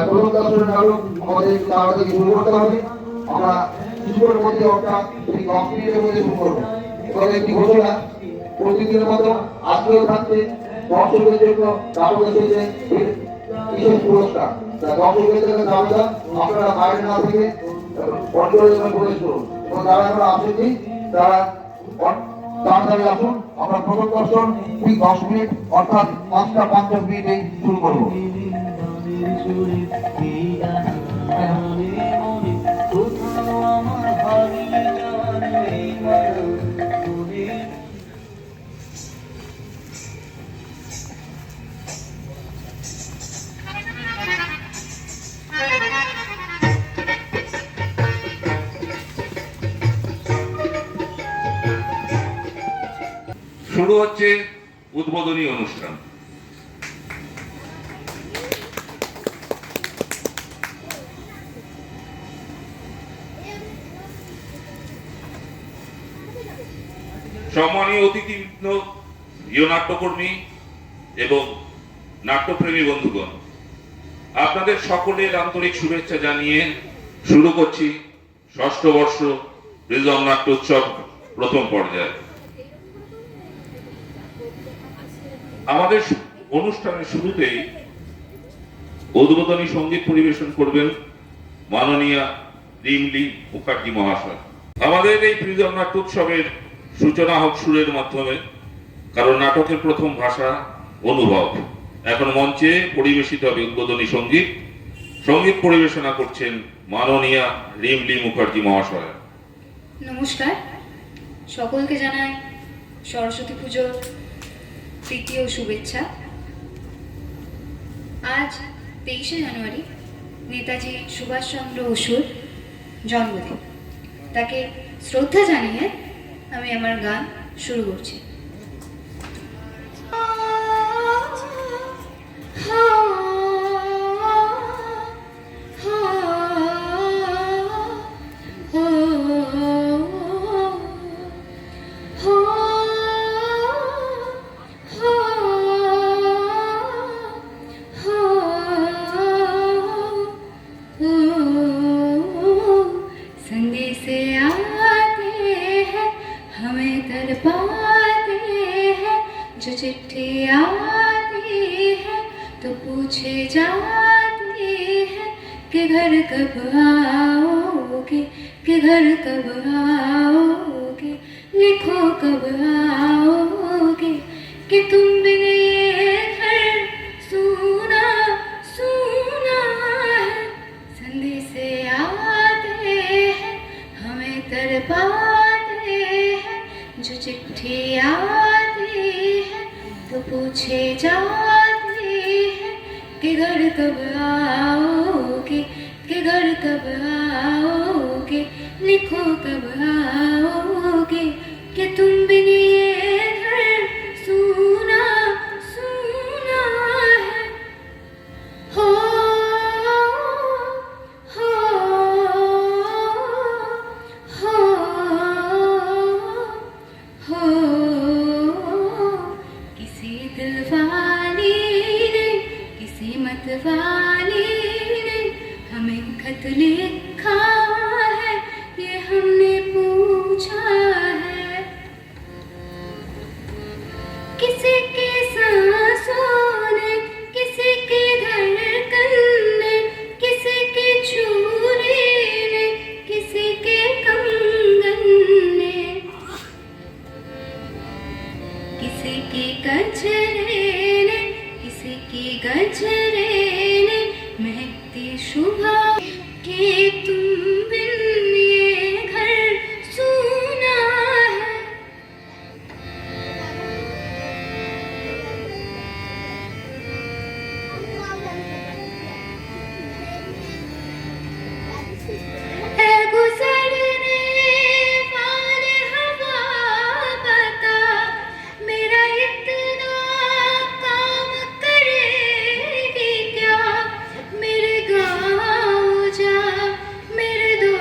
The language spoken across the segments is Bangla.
প্রথম দর্শনের নাটক আমাদের তাড়াতাড়ি শুরু করতে হবে। আমরা কিছুক্ষণের মধ্যে অর্থাৎ এই 10 মিনিটের মধ্যে শুরু করবো। এবং একটি ঘোষণা, প্রতিদিনের মতো আজকেও থাকছে দর্শকদের জন্য নাটক এসেছে বিশেষ পুরস্কার। দর্শকদের জন্য দাবিদার আপনারা বাইরে না থেকে অডিটোরিয়ামে প্রবেশ করুন এবং যারা এখন আসেনি তারা তাড়াতাড়ি আসুন। আমরা প্রথম দর্শন ঠিক 10 মিনিট অর্থাৎ 5টা 50 মিনিটেই শুরু করবো। শুরু হচ্ছে উদ্বোধনী অনুষ্ঠান। সম্মানীয় অতিথিবৃন্দ, প্রিয় নাট্যকর্মী এবং নাট্যপ্রেমী বন্ধুগণ, আপনাদের সকলের আন্তরিক শুভেচ্ছা জানিয়ে শুরু করছি ৬ষ্ঠ বর্ষ প্রিজম নাট্য উৎসব প্রথম পর্যায়ে। আমাদের অনুষ্ঠানের শুরুতেই উদ্বোধনী সঙ্গীত পরিবেশন করবেন মাননীয়া রিমলি মুখার্জি মহাশয়। আমাদের এই প্রিজম নাট্য উৎসবের সূচনা হোক সুরের মাধ্যমে, কারণ নাটকের প্রথম ভাষা অনুভব। এখন মঞ্চে পরিবেশিত হবে উদ্বোধনী সঙ্গীত। সঙ্গীত পরিবেশনা করছেন মাননীয়া রিমলি মুখার্জি মহাশয়। নমস্কার, সকলকে জানাই সরস্বতী পুজোর তৃতীয় শুভেচ্ছা। আজ 23শে জানুয়ারি নেতাজি সুভাষচন্দ্র বসুর জন্মদিন। তাকে শ্রদ্ধা জানিয়ে আমি আমার গান শুরু করছি। जो चिट्ठी आती है तो पूछे जाती है कि घर कब आओगे, कि घर कब आओगे, लिखो कब आओगे, कि तुम बिन ये घर सूना सूना है। संदेश आते हैं हमें तड़पाते हैं, जो चिट्ठी आती है तो पूछे जाते हैं कि घर कब आओगे, कि घर कब आओगे, लिखो कब आओगे, कि तुम बिन ये घर सूना सूना है। हो हो हो किसी दिलवाली ने, किसी मतवाली ने हमें खत लिखा है, ये हमने पूछा है। किसी के सांसों ने, किसी की धड़कन ने, किसी की चूड़ी ने, किसी के कंगन ने, किसी की गजरे ने, किसी की गजरे ने महकती शुभा के तुम बिन ये घर सूना है। ऐ गुजरने वाले हवा बता, मेरा इतना काम करेगी क्या। मेरे गाँव जा, मेरे दो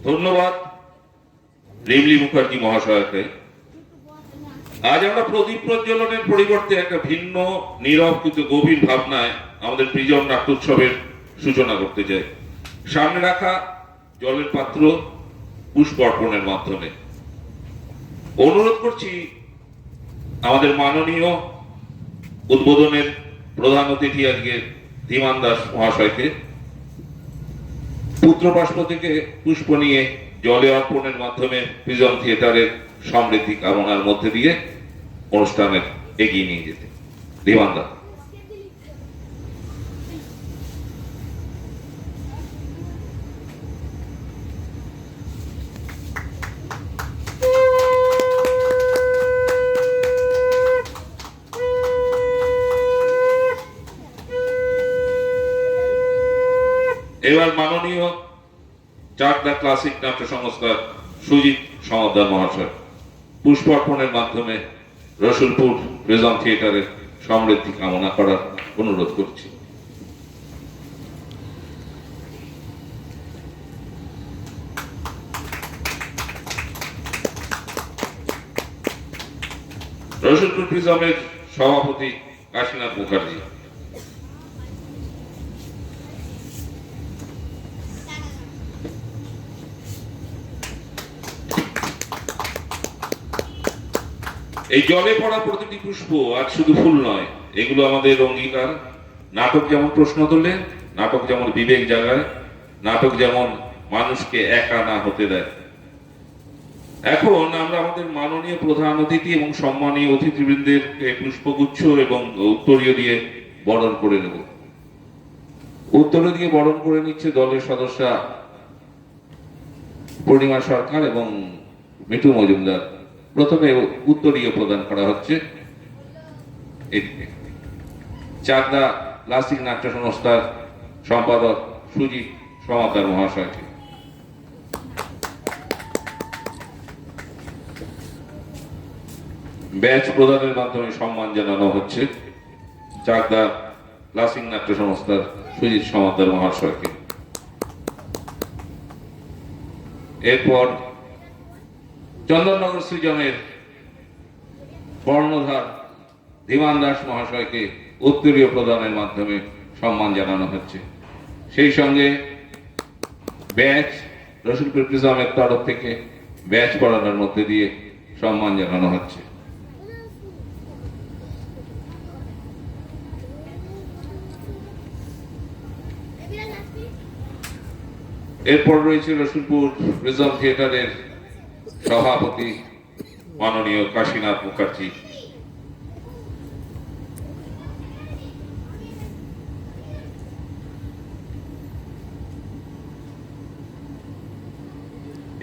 ধন্যবাদ রিমলি মুখার্জি মহাশয়কে। আজ আমরা প্রদীপ প্রজ্বলনের পরিবর্তে একটা ভিন্ন, নীরব কিন্তু গভীর ভাবনায় আমাদের প্রিজম নাট্যোৎসবের সূচনা করতে চাই। সামনে রাখা জলের পাত্র পুষ্প অর্পণের মাধ্যমে অনুরোধ করছি আমাদের মাননীয় উদ্বোধনের প্রধান অতিথি আজকে ধীমান দাস মহাশয়কে পুত্রবাষ্প থেকে পুষ্প নিয়ে জলে অর্পণের মাধ্যমে প্রিজম থিয়েটারের সমৃদ্ধি কামনার মধ্যে দিয়ে অনুষ্ঠানের এগিয়ে নিয়ে যেতে। ধীমান দাস। এবার মাননীয় চাকদা ক্লাসিক নাট্য সংস্থার সুজিত সমাদ্দার মহাশয় পুষ্প অর্পণের মাধ্যমে রসুলপুর প্রিজম থিয়েটারের সমৃদ্ধি কামনা করার অনুরোধ করছি। রসুলপুর প্রিজমের সভাপতি কাশীনাথ মুখার্জি। এই জলে পড়া প্রতিটি পুষ্প আজ শুধু ফুল নয়, এগুলো আমাদের অঙ্গীকার। নাটক যেমন প্রশ্ন তোলে, নাটক যেমন বিবেক জাগায়, নাটক যেমন মানুষকে একা না হতে দেয়। এখন আমরা আমাদের মাননীয় প্রধান অতিথি এবং সম্মানীয় অতিথিবৃন্দের পুষ্পগুচ্ছ এবং উত্তরীয় দিয়ে বরণ করে নেব। উত্তরীয় দিয়ে বরণ করে নিচ্ছে দলের সদস্যা পূর্ণিমা সরকার এবং মিঠু মজুমদার। প্রথমে উত্তরীয় প্রদান করা হচ্ছে চাকদা ক্লাসিক নাট্য সংস্থার সম্পাদক সুজিত সমাদ্দার মহাশয়কে। ব্যাচ প্রদানের মাধ্যমে সম্মান জানানো হচ্ছে চাকদা ক্লাসিক নাট্য সংস্থার সুজিত সমাদ্দার মহাশয়কে। এরপর চন্দননগর সৃজনের কর্ণধার ধীমান দাস মহাশয়কে উত্তরীয় প্রদানের মাধ্যমে সম্মান জানানো হচ্ছে। সেই সঙ্গে ব্যাচ রসুলপুর প্রিজমের তরফ থেকে ব্যাচ পড়ানোর মধ্যে দিয়ে সম্মান জানানো হচ্ছে। এরপর রয়েছে রসুলপুর প্রিজম থিয়েটারের সভাপতি মাননীয় কাশীনাথ মুখার্জি।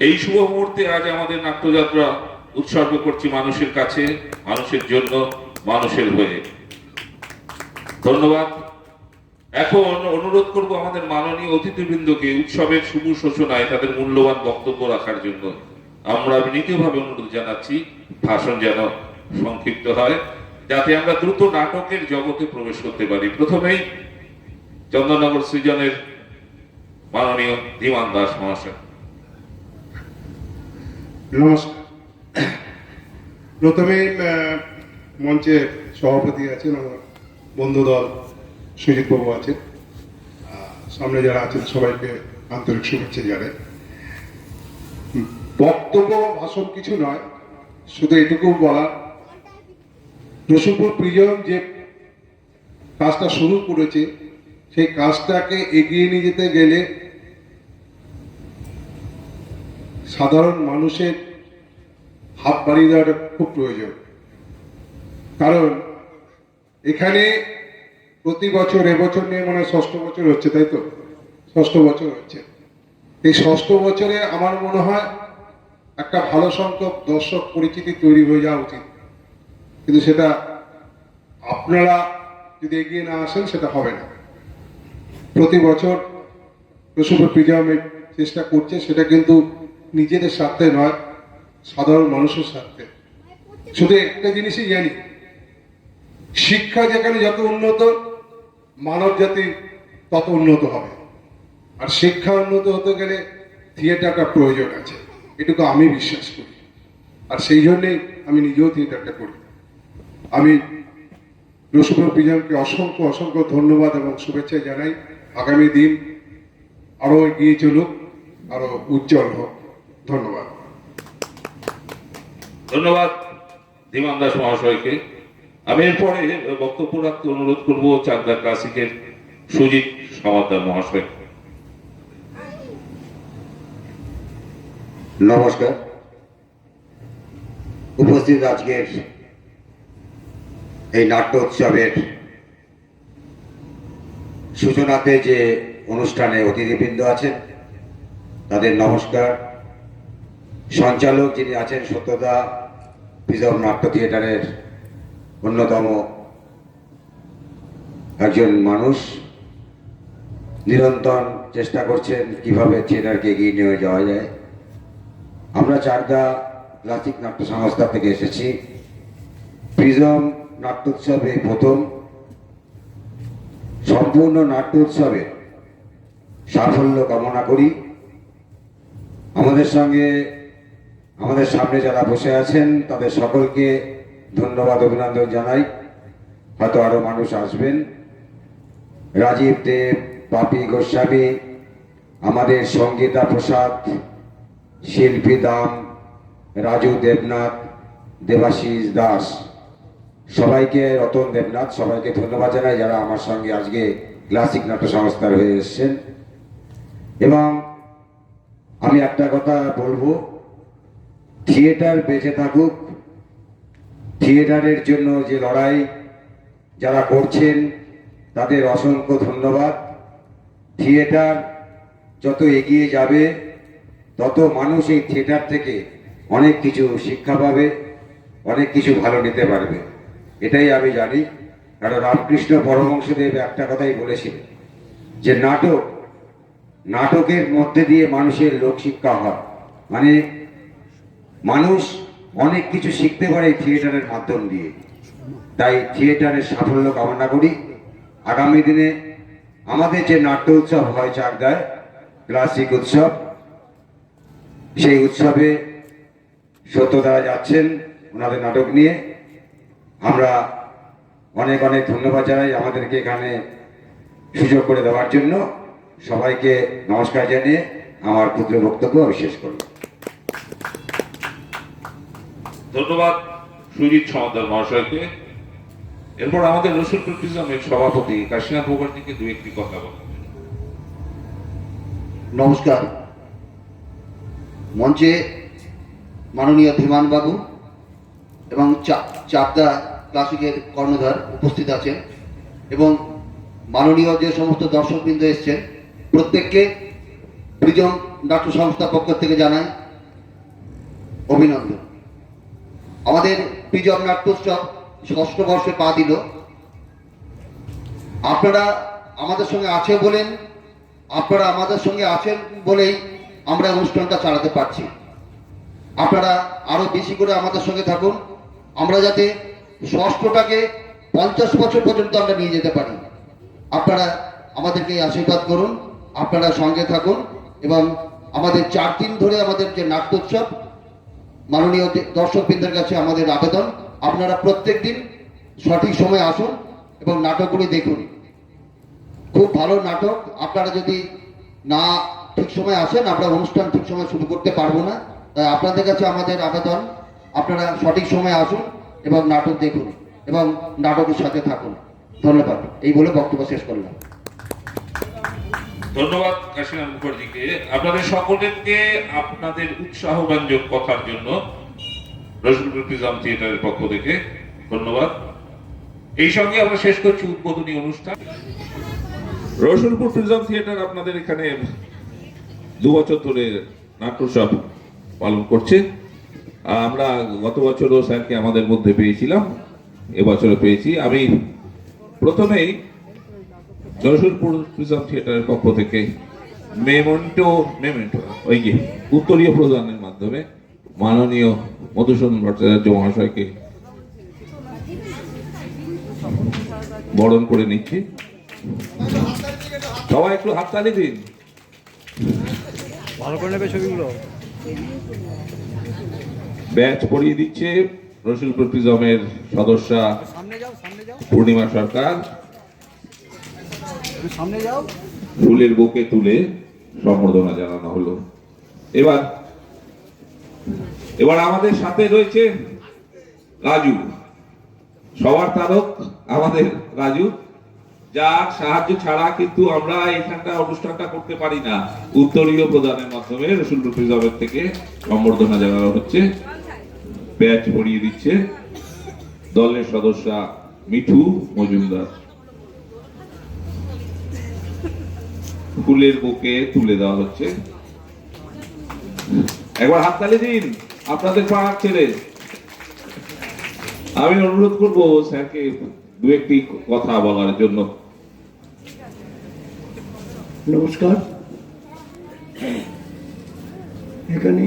এই শুভ মুহূর্তে আজ আমাদের নাট্যযাত্রা উৎসর্গ করছি মানুষের কাছে, মানুষের জন্য, মানুষের হয়ে। ধন্যবাদ। এখন অনুরোধ করব আমাদের মাননীয় অতিথিবৃন্দকে উৎসবের শুভ সূচনায় তাদের মূল্যবান বক্তব্য রাখার জন্য। আমরা বিনীতভাবে অনুরোধ জানাচ্ছি ভাষণ যেন সংক্ষিপ্ত হয়, যাতে আমরা দ্রুত নাটকের জগতে প্রবেশ করতে পারি। প্রথমেই চন্দননগর সৃজনের মাননীয় ধীমান দাস মহাশয়। নমস্কার। প্রথমে মঞ্চে সভাপতি আছেন, আমার বন্ধু দল সুজিত বাবু আছেন, সামনে যারা আছেন সবাইকে আন্তরিক শুভেচ্ছা জানাই। বক্তব্য ভাষণ কিছু নয়, শুধু এটুকু বলা, রসুলপুর প্রিজম যে কাজটা শুরু করেছে সেই কাজটাকে এগিয়ে নিয়ে যেতে গেলে সাধারণ মানুষের হাত বাড়িয়ে দেওয়াটা খুব প্রয়োজন। কারণ এখানে প্রতি বছর, এবছর নিয়ে মনে হয় 6ষ্ঠ বছর হচ্ছে, তাই তো? 6ষ্ঠ বছর হচ্ছে। এই 6ষ্ঠ বছরে আমার মনে হয় একটা ভালো সংখ্যক দর্শক পরিচিতি তৈরি হয়ে যাওয়া উচিত, কিন্তু সেটা আপনারা যদি এগিয়ে না আসেন সেটা হবে না। প্রতি বছর রসুলপুর প্রিজমের চেষ্টা করছে, সেটা কিন্তু নিজেদের স্বার্থে নয়, সাধারণ মানুষের স্বার্থে। শুধু একটা জিনিসই জানি, শিক্ষা যেখানে যত উন্নত, মানব জাতি তত উন্নত হবে। আর শিক্ষা উন্নত হতে গেলে থিয়েটারটা প্রয়োজন আছে, এটুকু আমি বিশ্বাস করি। আর সেই জন্যেই আমি নিজেও থিয়েটারটা করি। আমি রসুল প্রিজমকে অসংখ্য অসংখ্য ধন্যবাদ এবং শুভেচ্ছা জানাই। আগামী দিন আরো এগিয়ে চলুক, আরো উজ্জ্বল হোক। ধন্যবাদ। ধন্যবাদ ধীমান দাস মহাশয়কে। আমি এরপরে বক্তব্য রাখতে অনুরোধ করবো চাকদা ক্লাসিকের সুজিত সমাদ্দার মহাশয়। নমস্কার। উপস্থিত আজকের এই নাট্য উৎসবের সূচনাতে যে অনুষ্ঠানে অতিথিবৃন্দ আছেন তাদের নমস্কার। সঞ্চালক যিনি আছেন সত্যদা, প্রিজম নাট্য থিয়েটারের অন্যতম একজন মানুষ, নিরন্তর চেষ্টা করছেন কিভাবে থিয়েটারকে এগিয়ে নিয়ে যাওয়া যায়। আমরা চাকদা ক্লাসিক নাট্য সংস্থা থেকে এসেছি। প্রিজম নাট্য উৎসবে প্রথম সম্পূর্ণ নাট্য উৎসবে সাফল্য কামনা করি। আমাদের সঙ্গে আমাদের সামনে যারা বসে আছেন তাদের সকলকে ধন্যবাদ অভিনন্দন জানাই। হয়তো আরো মানুষ আসবেন। রাজীব দেব, বাপি গোস্বামী, আমাদের সঙ্গীতা প্রসাদ, শিল্পী দাম, রাজু দেবনাথ, দেবাশিস দাস, সবাইকে, রতন দেবনাথ, সবাইকে ধন্যবাদ জানাই যারা আমার সঙ্গে আজকে ক্লাসিক নাট্য সংস্থার হয়ে এসেছেন। এবং আমি একটা কথা বলবো, থিয়েটার বেঁচে থাকুক। থিয়েটারের জন্য যে লড়াই যারা করছেন তাদের অসংখ্য ধন্যবাদ। থিয়েটার যত এগিয়ে যাবে তত মানুষ এই থিয়েটার থেকে অনেক কিছু শিক্ষা পাবে, অনেক কিছু ভালো নিতে পারবে, এটাই আমি জানি। কারণ রামকৃষ্ণ পরমহংসদেব একটা কথাই বলেছিলেন যে নাটকের মধ্যে দিয়ে মানুষের লোকশিক্ষা হয়, মানে মানুষ অনেক কিছু শিখতে পারে এই থিয়েটারের মাধ্যম দিয়ে। তাই থিয়েটারের সাফল্য কামনা করি। আগামী দিনে আমাদের যে নাট্য উৎসব হয় চাকদায়, ক্লাসিক উৎসব, সেই উৎসবে সত্যদারা যাচ্ছেন ওনাদের নাটক নিয়ে। আমরা অনেক অনেক ধন্যবাদ জানাই আমাদেরকে এখানে সুযোগ করে দেওয়ার জন্য। সবাইকে নমস্কার জানিয়ে আমার ক্ষুদ্র বক্তব্য আমি শেষ করব। ধন্যবাদ সুজিত সমাদ্দার মহাশয়কে। এরপর আমাদের রসুলপুর প্রিজমের সভাপতি কাশীনাথ মুখার্জিকে দু একটি কথা বলেন। নমস্কার। মঞ্চে মাননীয় ধীমান বাবু এবং চাকদা ক্লাসিকের কর্ণধার উপস্থিত আছেন এবং মাননীয় যে সমস্ত দর্শকবৃন্দ এসছেন প্রত্যেককে প্রিজম নাট্য সংস্থার পক্ষ থেকে জানাই অভিনন্দন। আমাদের প্রিজম নাট্যোৎসব ৬ষ্ঠ বর্ষে পা দিল। আপনারা আমাদের সঙ্গে আছেন বলেই আমরা অনুষ্ঠানটা চালাতে পারছি। আপনারা আরো বেশি করে আমাদের সঙ্গে থাকুন, আমরা যাতে ৬ষ্ঠটাকে ৫০ বছর পর্যন্ত আমরা নিয়ে যেতে পারি। আপনারা আমাদেরকে আশীর্বাদ করুন, আপনারা সঙ্গে থাকুন এবং আমাদের 4 দিন ধরে আমাদের যে নাট্যোৎসব, মাননীয় দর্শকবৃন্দের কাছে আমাদের আবেদন, আপনারা প্রত্যেক দিন সঠিক সময় আসুন এবং নাটকগুলি দেখুন। খুব ভালো নাটক। আপনারা যদি না ঠিক সময় আসেন আমরা অনুষ্ঠান ঠিক সময় শুরু করতে পারবো না। তাই আপনাদের কাছে আমাদের আবেদন, আপনারা সঠিক সময় আসুন এবং নাটক দেখুন এবং নাটকের সাথে থাকুন। ধন্যবাদ। এই বলে বক্তব্য শেষ করলাম। ধন্যবাদ কাশীনাথ মুখার্জিকে। আপনাদের সকলকে আপনাদের উৎসাহব্যঞ্জক কথার জন্য রসুলপুর প্রিজম থিয়েটারের পক্ষ থেকে ধন্যবাদ। এই সঙ্গে আমরা শেষ করছি উদ্বোধনী অনুষ্ঠান। রসুলপুর প্রিজম থিয়েটার আপনাদের এখানে 2 বছর ধরে নাট্যোৎসব পালন করছে। আমরা গত বছরও স্যারকে আমাদের মধ্যে পেয়েছিলাম, এবছরও পেয়েছি। আমি প্রথমেই রসুলপুর প্রিজম থিয়েটারের পক্ষ থেকে মেমেন্টো ওই যে উত্তরীয় প্রদানের মাধ্যমে মাননীয় মধুসূদন ভট্টাচার্য মহাশয়কে বরণ করে নিচ্ছি। সবাই একটু হাততালি দিন। ভালো করে নেবে ছবিগুলো। ব্যাচ পরিয়ে দিচ্ছে রসুলপুর প্রিজমের সদস্যা সামনে যাও, সামনে যাও, পূর্ণিমা সরকার। তুমি সামনে যাও। ফুলের বুকে তুলে সম্বর্ধনা জানানো হলো। এবার এবার আমাদের সাথে রয়েছে রাজু, সবার তারক আমাদের রাজু, যার সাহায্য ছাড়া কিন্তু আমরা এখানটা অনুষ্ঠানটা করতে পারি না। উত্তরীয় প্রদানের মাধ্যমে রসুলপুর প্রিজমের থেকে সম্বর্ধনা জানানো হচ্ছে। ব্যাচ পরিয়ে দিচ্ছে দলের সদস্যা মিঠু মজুমদার। ফুলের বুকে তুলে দেওয়া হচ্ছে। একবার হাততালি দিন আপনাদের পাড়ার ছেলে। আমি অনুরোধ করব স্যারকে দু একটি কথা বলার জন্য। নমস্কার। এখানে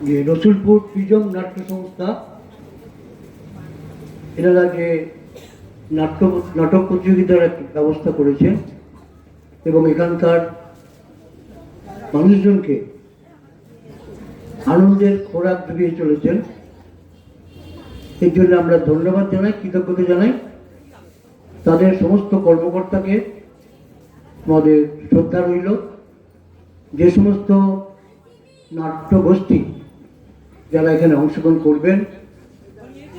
যে রসুলপুর প্রিজম নাট্য সংস্থা, এনারা যে নাটক প্রতিযোগিতার একটা ব্যবস্থা করেছে এবং এখানকার মানুষজনকে আনন্দের খোরাক জুগিয়ে চলেছেন, এর জন্য আমরা ধন্যবাদ জানাই, কৃতজ্ঞতা জানাই। তাদের সমস্ত কর্মকর্তাকে আমাদের শ্রদ্ধা রইল। যে সমস্ত নাট্যগোষ্ঠী যারা এখানে অংশগ্রহণ করবেন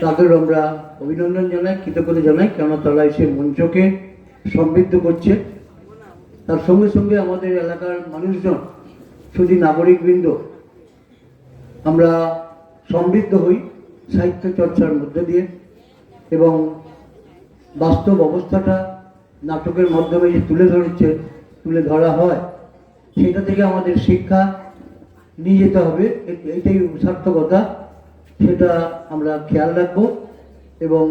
তাদের আমরা অভিনন্দন জানাই, কৃতজ্ঞতা জানাই, কেননা তারা এসে মঞ্চকে সমৃদ্ধ করছে। তার সঙ্গে সঙ্গে আমাদের এলাকার মানুষজন, শুধু নাগরিকবৃন্দ, আমরা সমৃদ্ধ হই সাহিত্য চর্চার মধ্যে দিয়ে এবং বাস্তব অবস্থাটা নাটকের মাধ্যমে যে তুলে ধরা হয় সেটা থেকে আমাদের শিক্ষা নিয়ে যেতে হবে। এইটাই সার্থকতা, সেটা আমরা খেয়াল রাখবো। এবং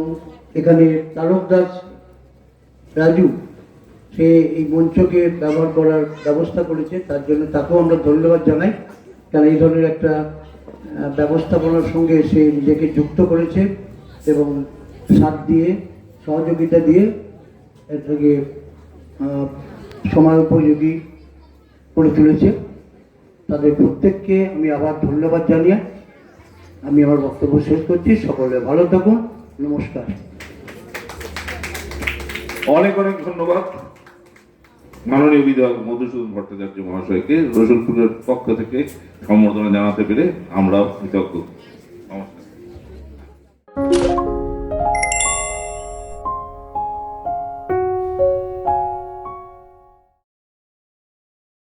এখানে তারকদাস রাজু, সে এই মঞ্চকে ব্যবহার করার ব্যবস্থা করেছে, তার জন্য তাকেও আমরা ধন্যবাদ জানাই। কারণ এই ধরনের একটা ব্যবস্থাপনার সঙ্গে সে নিজেকে যুক্ত করেছে এবং সাথ দিয়ে সহযোগিতা দিয়ে এটাকে সময় উপযোগী করে তুলেছে। তাদের প্রত্যেককে আমি আবার ধন্যবাদ জানিয়ে আমি আমার বক্তব্য শেষ করছি। সকলে ভালো থাকুন, নমস্কার। অনেক অনেক ধন্যবাদ মাননীয় বিধায়ক মধুসূদন ভট্টাচার্য মহাশয়কে। রসুলপুরের পক্ষ থেকে সম্বর্ধনা জানাতে পেরে আমরাও কৃতজ্ঞ।